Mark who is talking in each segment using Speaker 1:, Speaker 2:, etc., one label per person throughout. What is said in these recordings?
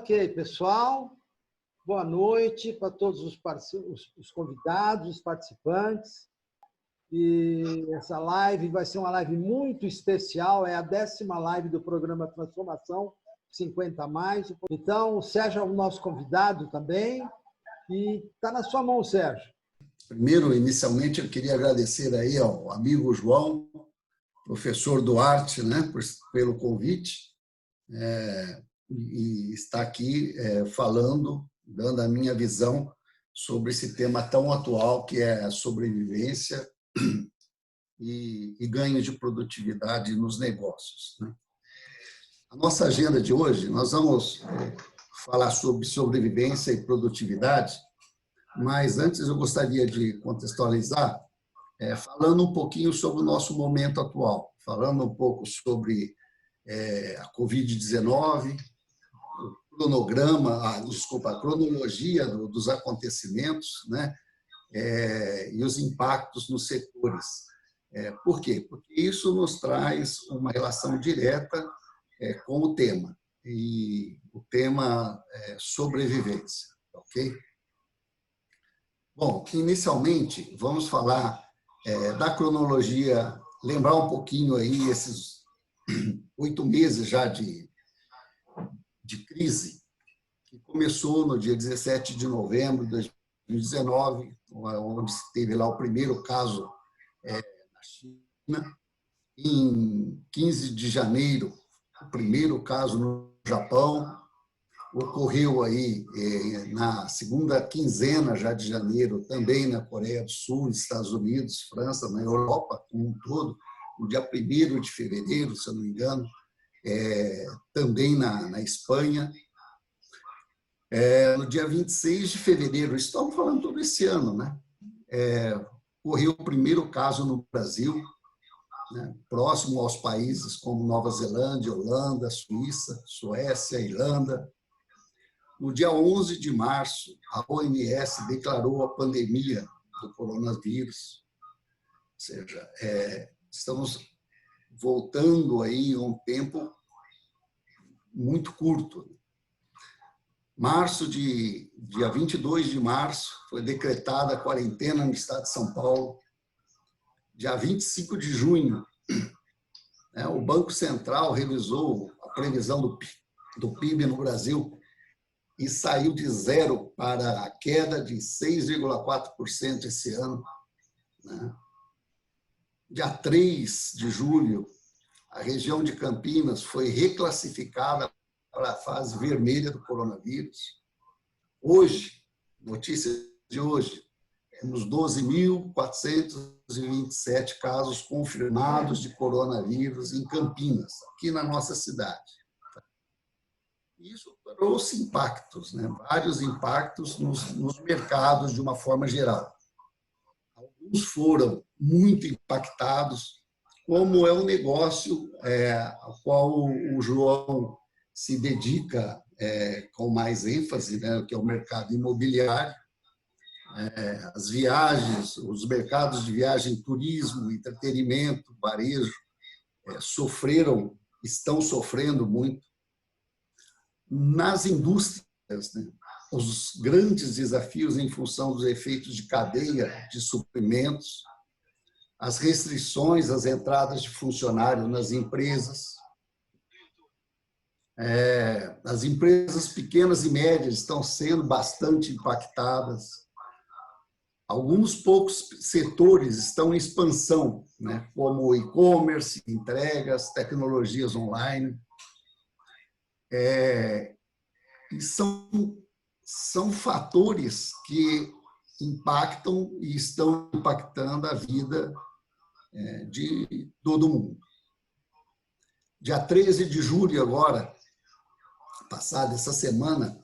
Speaker 1: Ok, pessoal. Boa noite para todos os convidados, os participantes. E essa live vai ser uma live muito especial, é a 10ª live do programa Transformação 50+. Então, o Sérgio é o nosso convidado também, e está na sua mão, Sérgio.
Speaker 2: Primeiro, inicialmente, eu queria agradecer aí ao amigo João, professor Duarte, né, pelo convite, e estar aqui falando, dando a minha visão sobre esse tema tão atual que é a sobrevivência e ganho de produtividade nos negócios, né? A nossa agenda de hoje, nós vamos falar sobre sobrevivência e produtividade, mas antes eu gostaria de contextualizar falando um pouquinho sobre o nosso momento atual, falando um pouco sobre a Covid-19, o cronograma, a cronologia dos acontecimentos, né? E os impactos nos setores. Por quê? Porque isso nos traz uma relação direta com o tema, e o tema é sobrevivência, ok? Bom, inicialmente, vamos falar da cronologia, lembrar um pouquinho aí esses 8 meses já de crise, que começou no dia 17 de novembro de 2019, onde se teve lá o primeiro caso na China. Em 15 de janeiro, o primeiro caso no Japão. Ocorreu aí na segunda quinzena já de janeiro, também na Coreia do Sul, Estados Unidos, França, na Europa como um todo, no dia 1º de fevereiro, se eu não me engano, também na Espanha. No dia 26 de fevereiro, estamos falando todo esse ano, né? Ocorreu o primeiro caso no Brasil, né? Próximo aos países como Nova Zelândia, Holanda, Suíça, Suécia, Irlanda. No dia 11 de março, a OMS declarou a pandemia do coronavírus. Ou seja, estamos voltando aí a um tempo muito curto. Dia 22 de março, foi decretada a quarentena no estado de São Paulo. Dia 25 de junho, o Banco Central revisou a previsão do PIB no Brasil e saiu de 0 para a queda de 6,4% esse ano, né? Dia 3 de julho, a região de Campinas foi reclassificada para a fase vermelha do coronavírus. Hoje, notícia de hoje, temos 12.427 casos confirmados de coronavírus em Campinas, aqui na nossa cidade. Isso trouxe impactos, né? Vários impactos nos mercados de uma forma geral. Alguns foram muito impactados, como é um negócio ao qual o João se dedica com mais ênfase, né? Que é o mercado imobiliário. As viagens, os mercados de viagem, turismo, entretenimento, varejo, estão sofrendo muito. Nas indústrias, né, os grandes desafios em função dos efeitos de cadeia de suprimentos, as restrições às entradas de funcionários nas empresas. As empresas pequenas e médias estão sendo bastante impactadas. Alguns poucos setores estão em expansão, né, como o e-commerce, entregas, tecnologias online. E são fatores que impactam e estão impactando a vida de todo mundo. Dia 13 de julho agora, passada essa semana,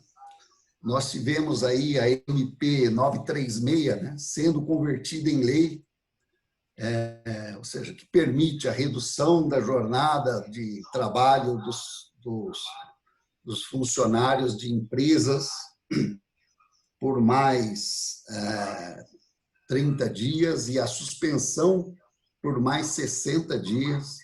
Speaker 2: nós tivemos aí a MP 936, né, sendo convertida em lei, ou seja, que permite a redução da jornada de trabalho dos funcionários de empresas por mais 30 dias e a suspensão por mais 60 dias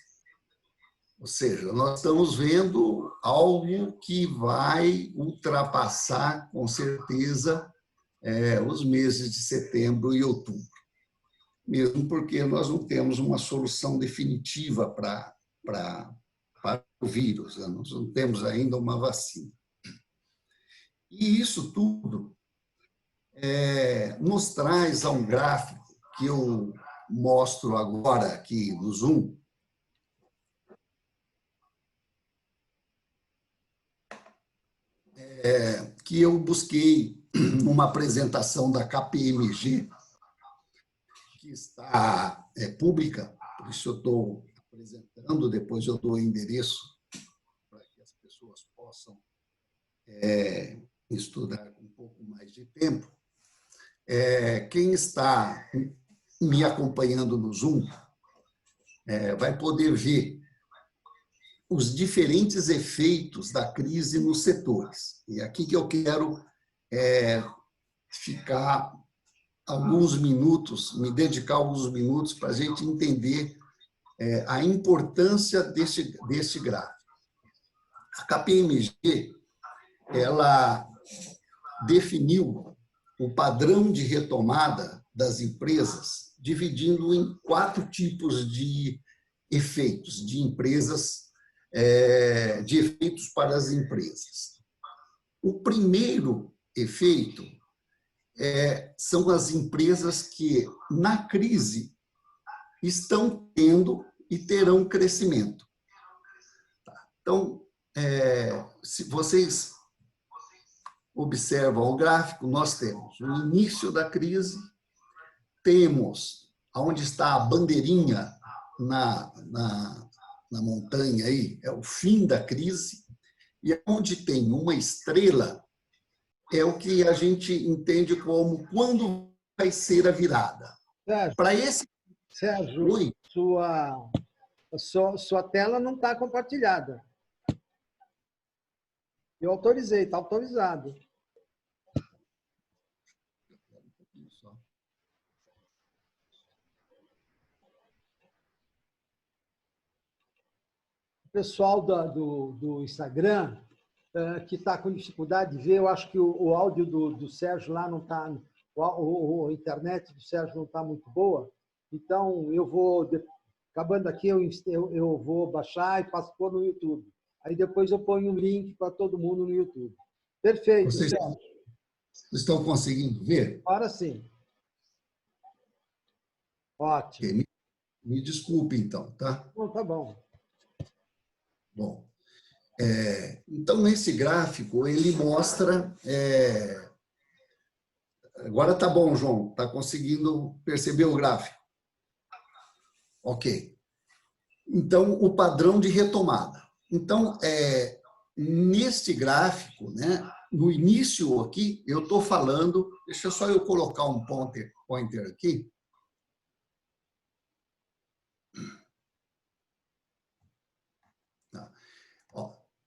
Speaker 2: Ou seja, nós estamos vendo algo que vai ultrapassar, com certeza, os meses de setembro e outubro. Mesmo porque nós não temos uma solução definitiva para o vírus, né? Nós não temos ainda uma vacina. E isso tudo nos traz a um gráfico que eu mostro agora aqui no Zoom, que eu busquei numa apresentação da KPMG, que está pública, por isso eu estou apresentando, depois eu dou o endereço para que as pessoas possam estudar com um pouco mais de tempo. Quem está me acompanhando no Zoom vai poder ver os diferentes efeitos da crise nos setores. E aqui que eu quero ficar alguns minutos, me dedicar alguns minutos para a gente entender a importância deste gráfico. A KPMG, ela definiu o padrão de retomada das empresas, dividindo em 4 tipos de efeitos, de efeitos para as empresas. O primeiro efeito são as empresas que, na crise, estão tendo e terão crescimento. Então, se vocês observam o gráfico, nós temos o início da crise, temos onde está a bandeirinha na montanha aí, é o fim da crise, e onde tem uma estrela é o que a gente entende como quando vai ser a virada.
Speaker 1: Sérgio, sua tela não está compartilhada. Eu autorizei, está autorizado. O pessoal do Instagram, que está com dificuldade de ver, eu acho que o áudio do Sérgio lá não está, a internet do Sérgio não está muito boa, então eu vou, acabando aqui, eu vou baixar e passo pôr no YouTube. Aí depois eu ponho um link para todo mundo no YouTube. Perfeito,
Speaker 2: Vocês
Speaker 1: Sérgio.
Speaker 2: Estão conseguindo ver?
Speaker 1: Agora sim. Ótimo.
Speaker 2: Okay. Me desculpe, então, tá?
Speaker 1: Bom, tá bom.
Speaker 2: Bom, então, nesse gráfico, ele mostra... Agora tá bom, João. Está conseguindo perceber o gráfico? Ok. Então, o padrão de retomada. Então, neste gráfico, né, no início aqui, eu estou falando... Deixa só eu colocar um pointer aqui.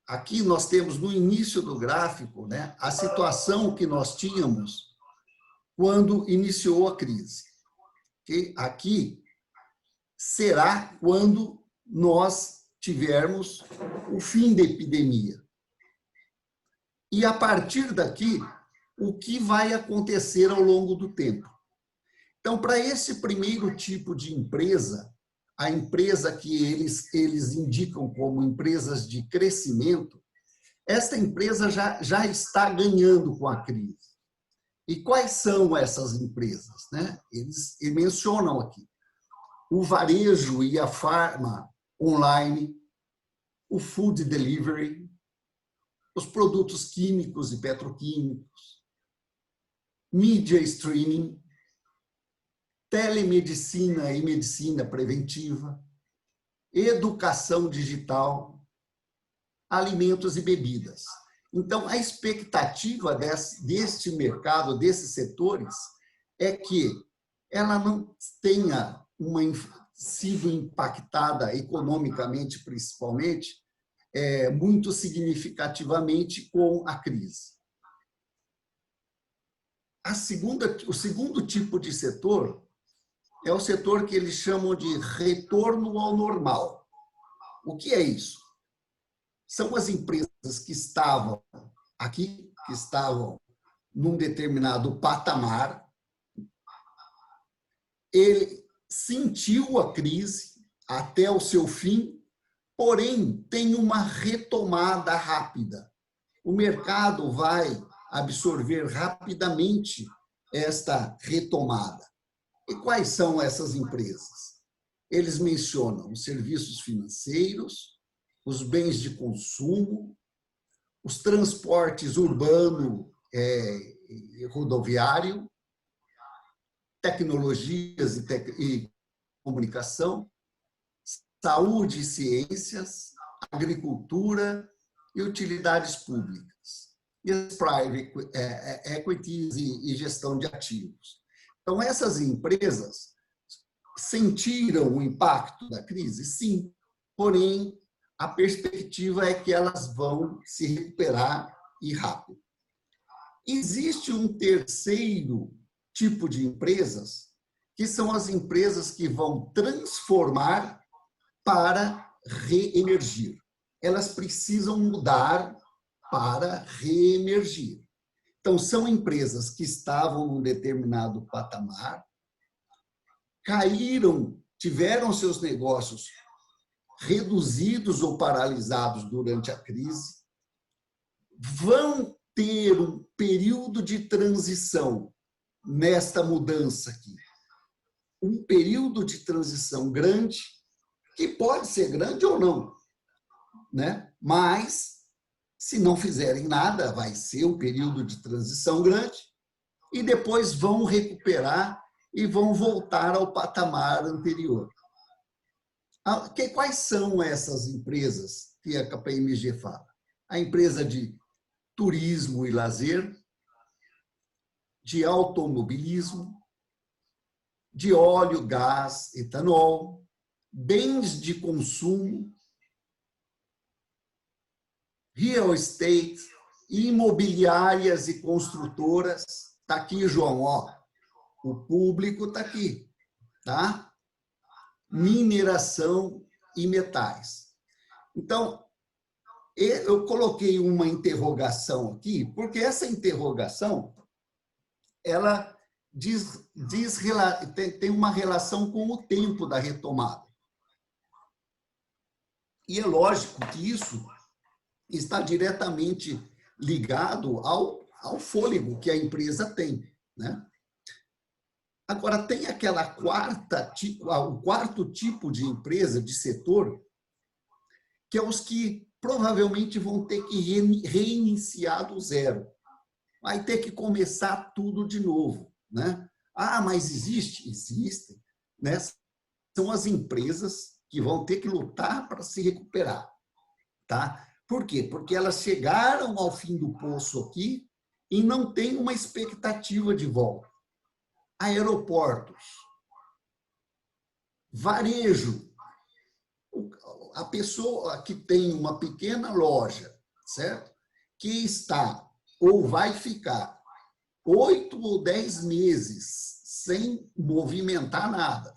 Speaker 2: Aqui nós temos, no início do gráfico, né, a situação que nós tínhamos quando iniciou a crise. Okay? Aqui será quando nós tivermos o fim da epidemia. E, a partir daqui, o que vai acontecer ao longo do tempo. Então, para esse primeiro tipo de empresa, a empresa que eles indicam como empresas de crescimento, esta empresa já está ganhando com a crise. E quais são essas empresas, né? Eles mencionam aqui o varejo e a farma online, o food delivery, os produtos químicos e petroquímicos, media streaming, telemedicina e medicina preventiva, educação digital, alimentos e bebidas. Então, a expectativa deste mercado, desses setores, é que ela não tenha sido impactada economicamente, principalmente, muito significativamente com a crise. O segundo tipo de setor é o setor que eles chamam de retorno ao normal. O que é isso? São as empresas que estavam aqui, que estavam num determinado patamar. Ele sentiu a crise até o seu fim, porém tem uma retomada rápida. O mercado vai absorver rapidamente esta retomada. E quais são essas empresas? Eles mencionam os serviços financeiros, os bens de consumo, os transportes urbano e rodoviário, tecnologias e comunicação, saúde e ciências, agricultura e utilidades públicas, e as private equities e gestão de ativos. Então, essas empresas sentiram o impacto da crise? Sim, porém, a perspectiva é que elas vão se recuperar e rápido. Existe um terceiro tipo de empresas, que são as empresas que vão transformar para reemergir. Elas precisam mudar para reemergir. Então, são empresas que estavam num determinado patamar, caíram, tiveram seus negócios reduzidos ou paralisados durante a crise, vão ter um período de transição nesta mudança aqui. Um período de transição grande, que pode ser grande ou não, né? Mas, se não fizerem nada, vai ser um período de transição grande e depois vão recuperar e vão voltar ao patamar anterior. Quais são essas empresas que a KPMG fala? A empresa de turismo e lazer, de automobilismo, de óleo, gás, etanol, bens de consumo, real estate, imobiliárias e construtoras. Está aqui, João, ó. O público está aqui, tá? Mineração e metais. Então, eu coloquei uma interrogação aqui, porque essa interrogação ela tem uma relação com o tempo da retomada. E é lógico que isso está diretamente ligado ao fôlego que a empresa tem, né? Agora, tem o quarto tipo de empresa, de setor, que é os que provavelmente vão ter que reiniciar do zero. Vai ter que começar tudo de novo, né? Ah, mas existem, né? São as empresas que vão ter que lutar para se recuperar, tá? Por quê? Porque elas chegaram ao fim do poço aqui e não têm uma expectativa de volta. Aeroportos, varejo, a pessoa que tem uma pequena loja, certo? Que está ou vai ficar 8 ou 10 meses sem movimentar nada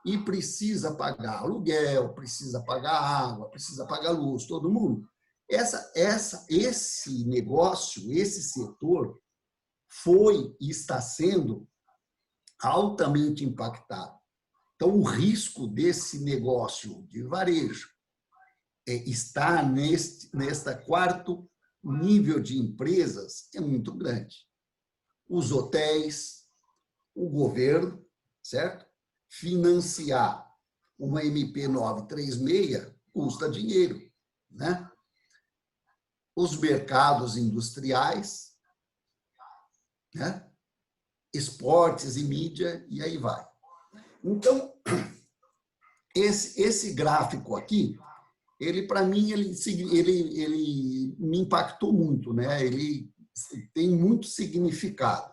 Speaker 2: e precisa pagar aluguel, precisa pagar água, precisa pagar luz, todo mundo. Esse negócio, esse setor foi e está sendo altamente impactado. Então, o risco desse negócio de varejo está nesta quarto nível de empresas é muito grande. Os hotéis, o governo, certo? Financiar uma MP 936 custa dinheiro, né? Os mercados industriais, né? Esportes e mídia, e aí vai. Então, esse gráfico aqui, ele, para mim, ele me impactou muito, né? Ele tem muito significado.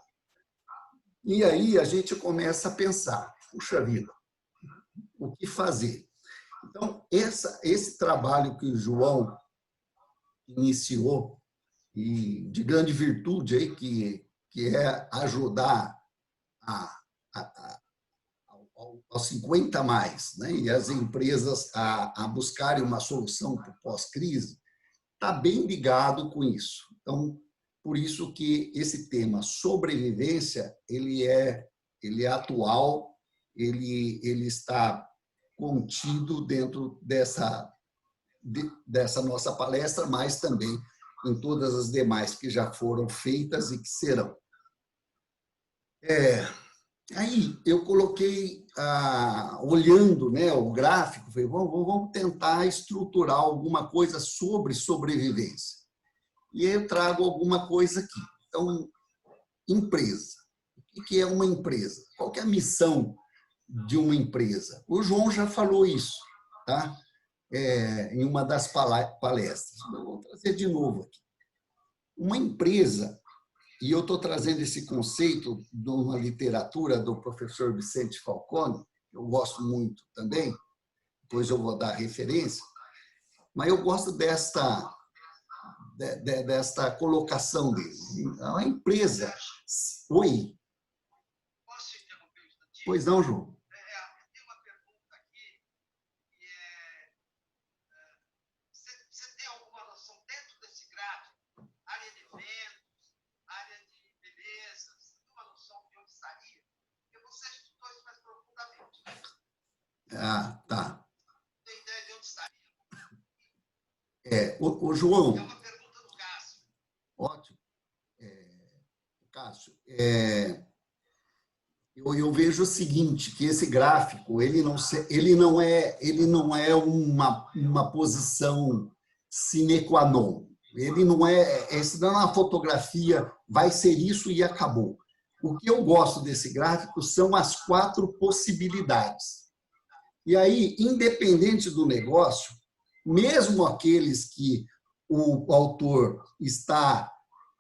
Speaker 2: E aí a gente começa a pensar, puxa vida, o que fazer? Então, esse trabalho que o João iniciou, e de grande virtude aí, que é ajudar aos 50 mais, né? E as empresas a buscarem uma solução para o pós-crise, está bem ligado com isso. Então, por isso que esse tema sobrevivência ele é atual, ele está contido dentro dessa nossa palestra, mas também em todas as demais que já foram feitas e que serão. Aí eu coloquei, olhando, né, o gráfico, falei, vamos tentar estruturar alguma coisa sobre sobrevivência. E aí eu trago alguma coisa aqui. Então, empresa. O que é uma empresa? Qual que é a missão de uma empresa? O João já falou isso, tá? Em uma das palestras. Eu vou trazer de novo aqui. Uma empresa, e eu estou trazendo esse conceito de uma literatura do professor Vicente Falcone, que eu gosto muito também, depois eu vou dar referência, mas eu gosto desta colocação dele. A empresa... Oi?
Speaker 3: Posso interromper um instantinho?
Speaker 2: Pois não, João.
Speaker 3: Tem uma pergunta aqui, que você tem alguma noção dentro desse gráfico, área de eventos, área de beleza, você tem uma noção de onde estaria? Porque você estudou isso mais profundamente.
Speaker 2: Tá.
Speaker 3: Tem ideia de onde estaria?
Speaker 2: O João...
Speaker 3: É uma pergunta do Cássio.
Speaker 2: Ótimo. Cássio, eu vejo o seguinte, que esse gráfico ele não é uma posição sine qua non. Ele não essa não é uma fotografia, vai ser isso e acabou. O que eu gosto desse gráfico são as 4 possibilidades. E aí, independente do negócio, mesmo aqueles que o autor está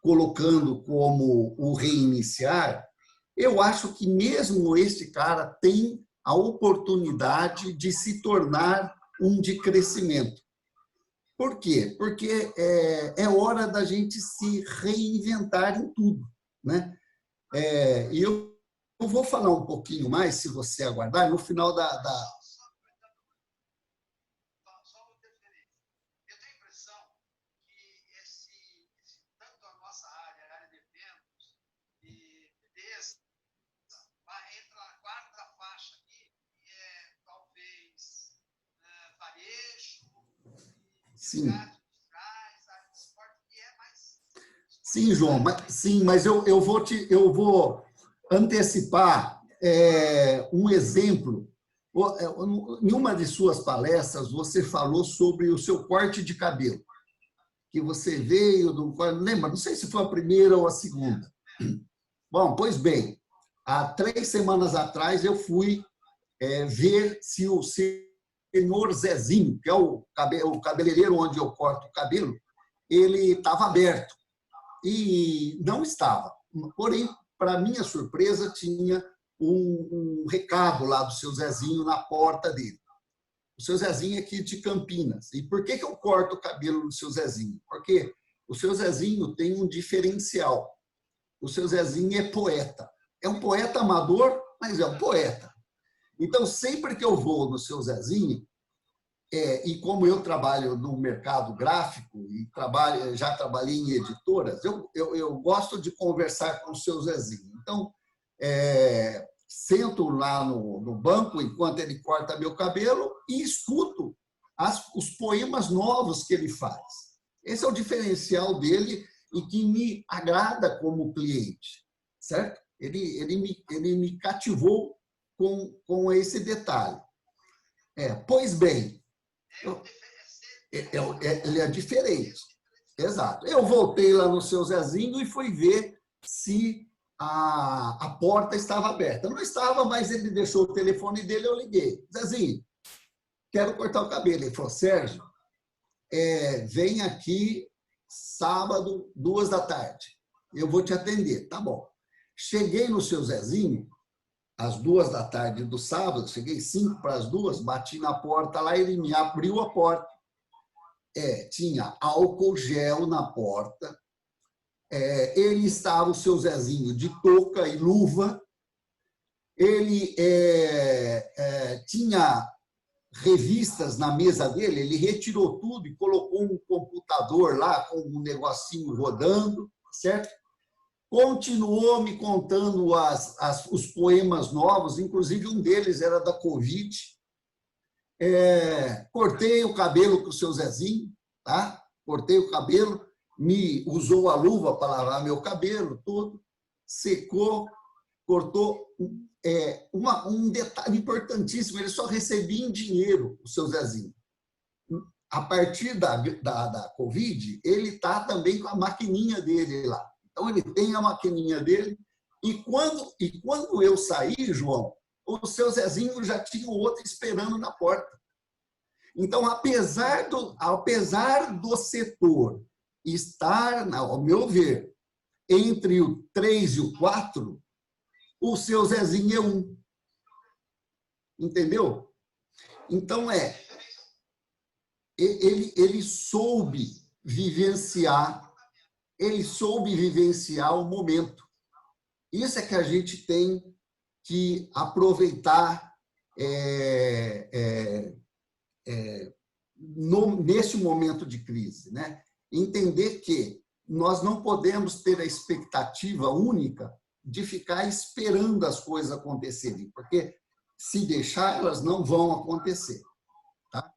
Speaker 2: colocando como o reiniciar, eu acho que mesmo este cara tem a oportunidade de se tornar um de crescimento. Por quê? Porque é hora da gente se reinventar em tudo, né? E eu vou falar um pouquinho mais, se você aguardar, no final da...
Speaker 3: Só uma interferência. Eu tenho a impressão que tanto a nossa área, a área de eventos e beleza, entra na 4ª faixa aqui, que é talvez varejo,
Speaker 2: Sim.
Speaker 3: área de esporte, que é mais...
Speaker 2: Sim, João, mas eu vou antecipar um exemplo. Em uma de suas palestras, você falou sobre o seu corte de cabelo, que você veio do... Lembra? Não sei se foi a primeira ou a segunda. Bom, pois bem, há 3 semanas atrás eu fui ver se o senhor Zezinho, que é o cabeleireiro onde eu corto o cabelo, ele estava aberto. E não estava. Porém, para minha surpresa, tinha um recado lá do seu Zezinho na porta dele. O seu Zezinho é aqui de Campinas. E por que eu corto o cabelo do seu Zezinho? Porque o seu Zezinho tem um diferencial. O seu Zezinho é poeta. É um poeta amador, mas é um poeta. Então, sempre que eu vou no seu Zezinho, e como eu trabalho no mercado gráfico e já trabalhei em editoras, eu gosto de conversar com o seu Zezinho. Então, sento lá no banco enquanto ele corta meu cabelo e escuto os poemas novos que ele faz. Esse é o diferencial dele e que me agrada como cliente, certo? Ele me cativou com esse detalhe. Pois bem, ele é diferente. Exato. Eu voltei lá no seu Zezinho e fui ver se a porta estava aberta. Não estava, mas ele deixou o telefone dele, eu liguei. Zezinho, quero cortar o cabelo. Ele falou, Sérgio, vem aqui sábado, 2 da tarde. Eu vou te atender. Tá bom. Cheguei no seu Zezinho, às 2 da tarde do sábado, cheguei 5 para as 2, bati na porta lá, ele me abriu a porta. Tinha álcool gel na porta, ele estava, o seu Zezinho, de touca e luva, ele tinha revistas na mesa dele, ele retirou tudo e colocou um computador lá com um negocinho rodando, certo? Continuou me contando os poemas novos, inclusive um deles era da Covid. Cortei o cabelo com o seu Zezinho, tá? Cortei o cabelo, me usou a luva para lavar meu cabelo, tudo, secou, cortou. Um detalhe importantíssimo, ele só recebia em dinheiro, o seu Zezinho. A partir da Covid, ele está também com a maquininha dele lá. Então, ele tem a maquininha dele. E quando eu saí, João, o seu Zezinho já tinha o outro esperando na porta. Então, apesar do setor estar, ao meu ver, entre o 3 e o 4, o seu Zezinho é 1. Entendeu? Então, ele soube vivenciar o momento. Isso é que a gente tem que aproveitar nesse momento de crise, né? Entender que nós não podemos ter a expectativa única de ficar esperando as coisas acontecerem, porque se deixar, elas não vão acontecer. Tá?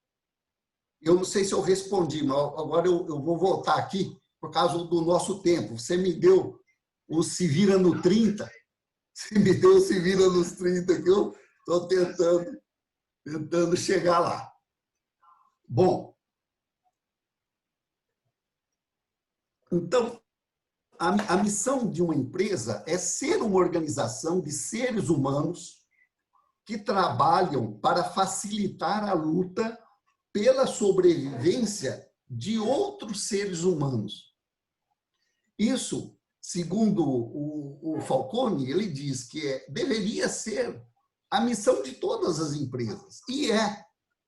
Speaker 2: Eu não sei se eu respondi, mas agora eu vou voltar aqui por causa do nosso tempo. Você me deu o Se Vira no 30, você me deu o Se Vira nos 30, que eu estou tentando chegar lá. Bom, então, a missão de uma empresa é ser uma organização de seres humanos que trabalham para facilitar a luta pela sobrevivência de outros seres humanos. Isso, segundo o Falcone, ele diz que deveria ser a missão de todas as empresas. E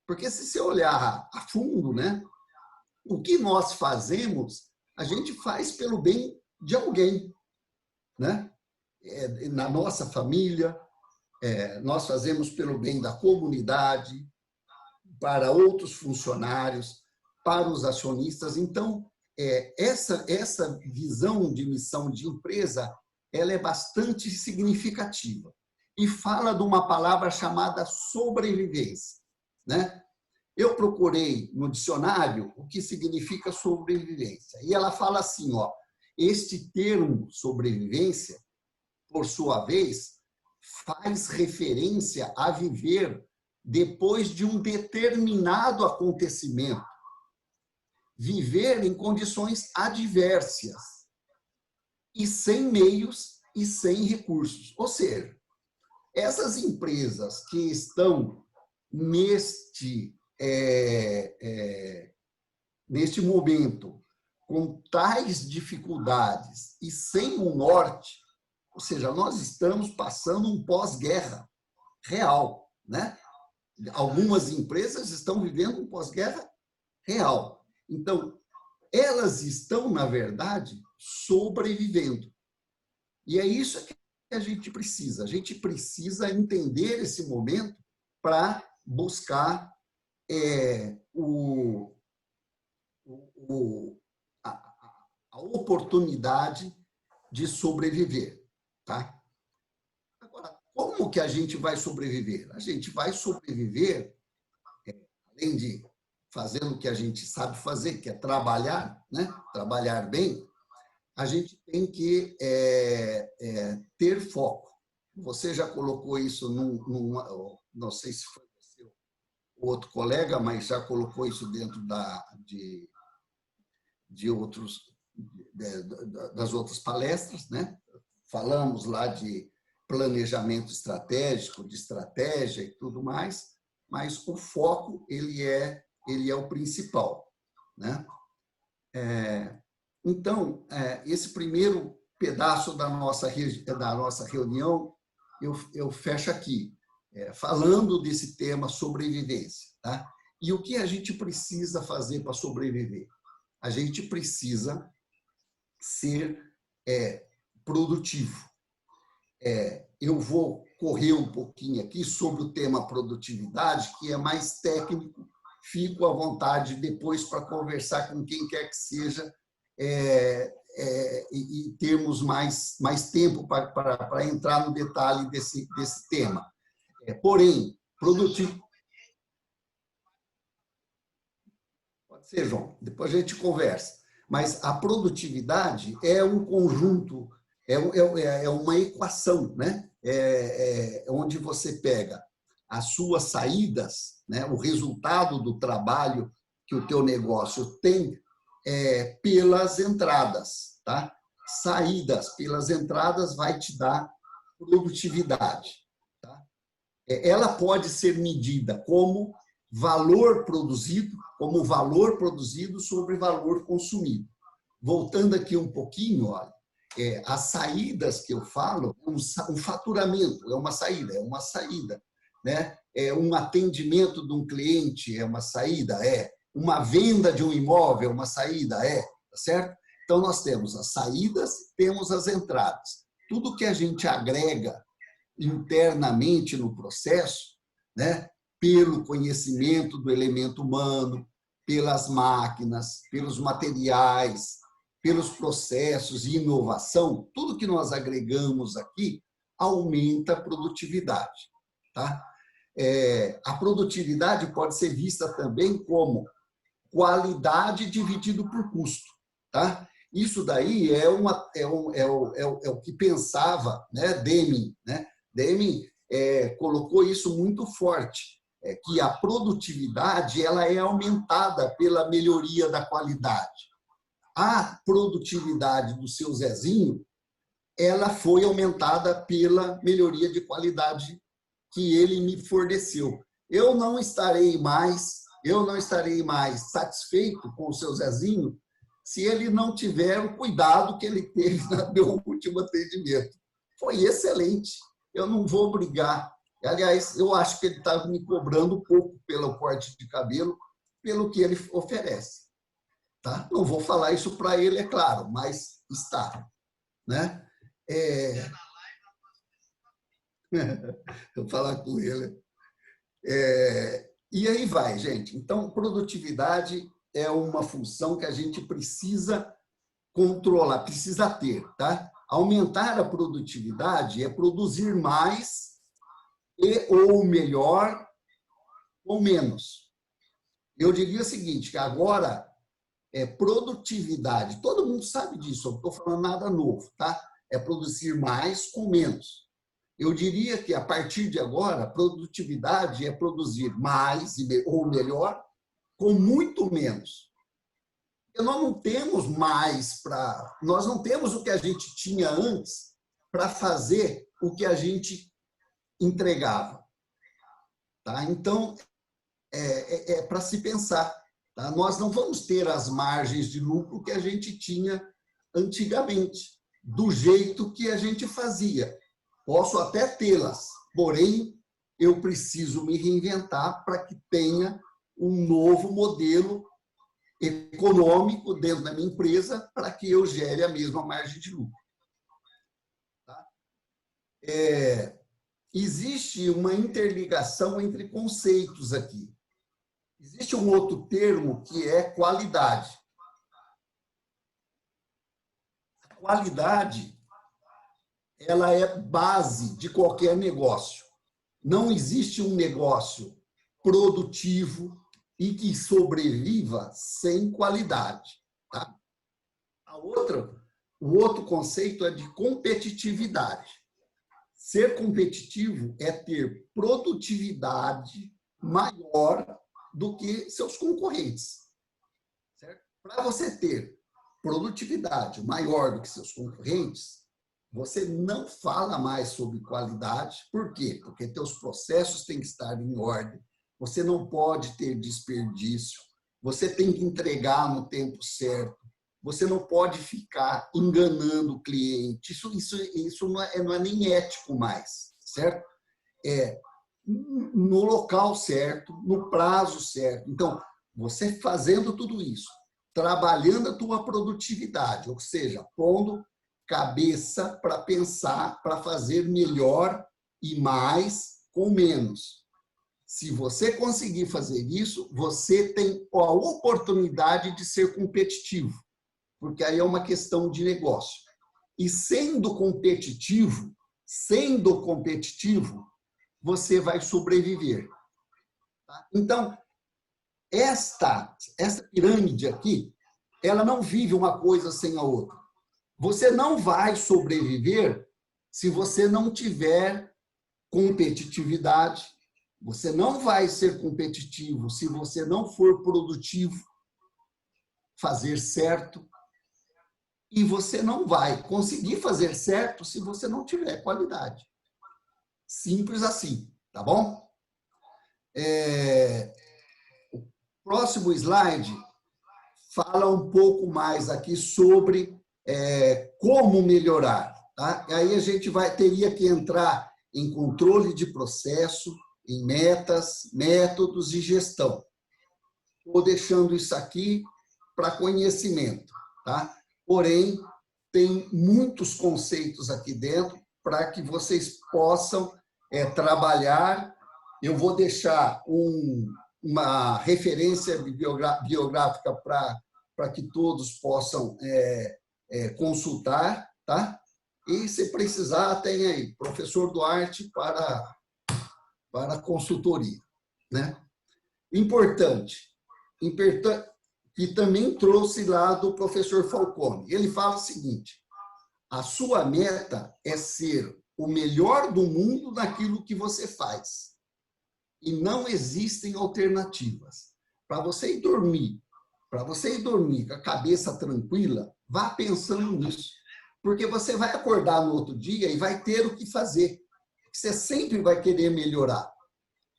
Speaker 2: porque se você olhar a fundo, né, o que nós fazemos, a gente faz pelo bem de alguém, né? Na nossa família, nós fazemos pelo bem da comunidade, para outros funcionários, para os acionistas. Então, essa visão de missão de empresa, ela é bastante significativa e fala de uma palavra chamada sobrevivência, né? Eu procurei no dicionário o que significa sobrevivência e ela fala assim, este termo sobrevivência, por sua vez, faz referência a viver depois de um determinado acontecimento, viver em condições adversas e sem meios e sem recursos. Ou seja, essas empresas que estão neste momento com tais dificuldades e sem um norte, ou seja, nós estamos passando um pós-guerra real, né? Algumas empresas estão vivendo um pós-guerra real. Então, elas estão, na verdade, sobrevivendo. E é isso que a gente precisa. A gente precisa entender esse momento para buscar a oportunidade de sobreviver. Tá? Agora, como que a gente vai sobreviver? A gente vai sobreviver, além de fazendo o que a gente sabe fazer, que é trabalhar, né? Trabalhar bem, a gente tem que ter foco. Você já colocou isso não sei se foi você ou outro colega, mas já colocou isso dentro das outras palestras, né? Falamos lá de planejamento estratégico, de estratégia e tudo mais, mas o foco ele é o principal, né? Então, esse primeiro pedaço da nossa reunião eu fecho aqui, falando desse tema sobrevivência, tá? E o que a gente precisa fazer para sobreviver? A gente precisa ser produtivo. Eu vou correr um pouquinho aqui sobre o tema produtividade, que é mais técnico. Fico à vontade depois para conversar com quem quer que seja e termos mais tempo para entrar no detalhe desse tema. Porém, produtividade... Pode ser, João, depois a gente conversa. Mas a produtividade é um conjunto, é uma equação, né? Onde você pega as suas saídas, né? O resultado do trabalho que o teu negócio tem pelas entradas, tá? Saídas pelas entradas vai te dar produtividade, tá? Ela pode ser medida como valor produzido sobre valor consumido. Voltando aqui um pouquinho, olha, as saídas que eu falo, um faturamento é uma saída, né? Um atendimento de um cliente é uma saída, uma venda de um imóvel é uma saída, tá certo? Então, nós temos as saídas, temos as entradas. Tudo que a gente agrega internamente no processo, né? Pelo conhecimento do elemento humano, pelas máquinas, pelos materiais, pelos processos e inovação, tudo que nós agregamos aqui aumenta a produtividade, tá? A produtividade pode ser vista também como qualidade dividido por custo, tá? Isso daí é o que pensava, né, Deming, né? Deming colocou isso muito forte, que a produtividade ela é aumentada pela melhoria da qualidade. A produtividade do seu Zezinho ela foi aumentada pela melhoria de qualidade que ele me forneceu. Eu não estarei mais satisfeito com o seu Zezinho se ele não tiver o cuidado que ele teve no meu último atendimento. Foi excelente. Eu não vou brigar. Aliás, eu acho que ele está me cobrando um pouco pelo corte de cabelo, pelo que ele oferece. Tá? Não vou falar isso para ele, é claro, mas está. Né? Vou falar com ele. E aí vai, gente. Então, produtividade é uma função que a gente precisa controlar, precisa ter. Tá? Aumentar a produtividade é produzir mais ou melhor ou menos. Eu diria o seguinte, que agora produtividade, todo mundo sabe disso, eu não estou falando nada novo, tá? É produzir mais com menos. Eu diria que, a partir de agora, produtividade é produzir mais ou melhor com muito menos. Porque nós não temos nós não temos o que a gente tinha antes para fazer o que a gente entregava. Tá? Então, para se pensar. Tá? Nós não vamos ter as margens de lucro que a gente tinha antigamente, do jeito que a gente fazia. Posso até tê-las, porém, eu preciso me reinventar para que tenha um novo modelo econômico dentro da minha empresa para que eu gere a mesma margem de lucro. Tá? Existe uma interligação entre conceitos aqui. Existe um outro termo que é qualidade. A qualidade, ela é base de qualquer negócio. Não existe um negócio produtivo e que sobreviva sem qualidade. Tá? O outro conceito é de competitividade. Ser competitivo é ter produtividade maior do que seus concorrentes. Para você ter produtividade maior do que seus concorrentes, você não fala mais sobre qualidade. Por quê? Porque teus processos têm que estar em ordem, você não pode ter desperdício, você tem que entregar no tempo certo, você não pode ficar enganando o cliente. Isso não é nem ético mais, certo? No local certo, no prazo certo. Então, você fazendo tudo isso, trabalhando a tua produtividade, ou seja, pondo cabeça para pensar, para fazer melhor e mais com menos. Se você conseguir fazer isso, você tem a oportunidade de ser competitivo, porque aí é uma questão de negócio. E sendo competitivo, você vai sobreviver. Tá? Então, esta pirâmide aqui, ela não vive uma coisa sem a outra. Você não vai sobreviver se você não tiver competitividade. Você não vai ser competitivo se você não for produtivo, fazer certo. E você não vai conseguir fazer certo se você não tiver qualidade. Simples assim, tá bom? O próximo slide fala um pouco mais aqui sobre como melhorar. Tá? E aí a gente teria que entrar em controle de processo, em metas, métodos e gestão. Estou deixando isso aqui para conhecimento. Tá? Porém, tem muitos conceitos aqui dentro para que vocês possam trabalhar. Eu vou deixar uma referência biográfica para que todos possam consultar, tá? E, se precisar, tem aí, professor Duarte para consultoria, né? Importante, que também trouxe lá do professor Falcone. Ele fala o seguinte: a sua meta é ser o melhor do mundo naquilo que você faz. E não existem alternativas. Para você ir dormir com a cabeça tranquila, vá pensando nisso. Porque você vai acordar no outro dia e vai ter o que fazer. Você sempre vai querer melhorar.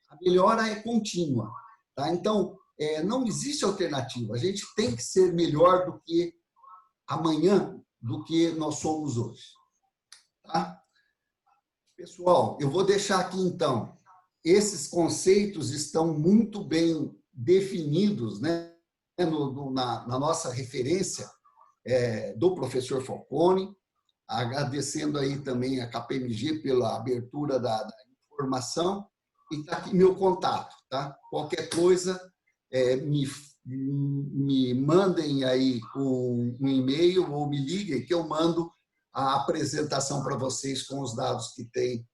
Speaker 2: A melhora é contínua. Tá? Então, não existe alternativa. A gente tem que ser melhor do que amanhã, do que nós somos hoje. Tá? Pessoal, eu vou deixar aqui, então, esses conceitos estão muito bem definidos, né, na nossa referência do professor Falcone, agradecendo aí também a KPMG pela abertura da informação, e está aqui meu contato. Tá? Qualquer coisa, me mandem aí um e-mail ou me liguem que eu mando a apresentação para vocês com os dados que tem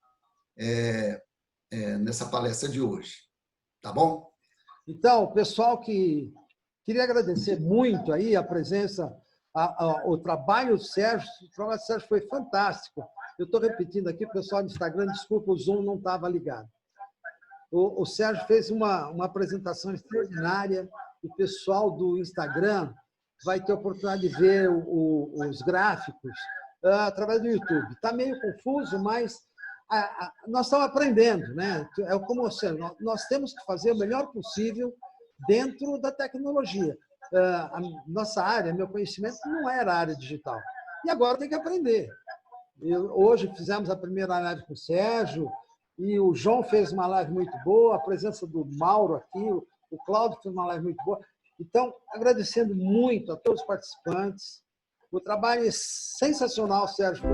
Speaker 2: nessa palestra de hoje. Tá bom?
Speaker 1: Então, pessoal, queria agradecer muito aí a presença, o trabalho do Sérgio. O trabalho do Sérgio foi fantástico. Eu estou repetindo aqui, o pessoal do Instagram, desculpa, o Zoom não estava ligado. O Sérgio fez uma apresentação extraordinária. O pessoal do Instagram vai ter a oportunidade de ver os gráficos através do YouTube. Está meio confuso, mas nós estamos aprendendo, né? É como você, nós temos que fazer o melhor possível dentro da tecnologia. A nossa área, meu conhecimento não era área digital. E agora tem que aprender. Hoje fizemos a primeira live com o Sérgio, e o João fez uma live muito boa, a presença do Mauro aqui, o Cláudio fez uma live muito boa. Então, agradecendo muito a todos os participantes. O trabalho é sensacional, Sérgio.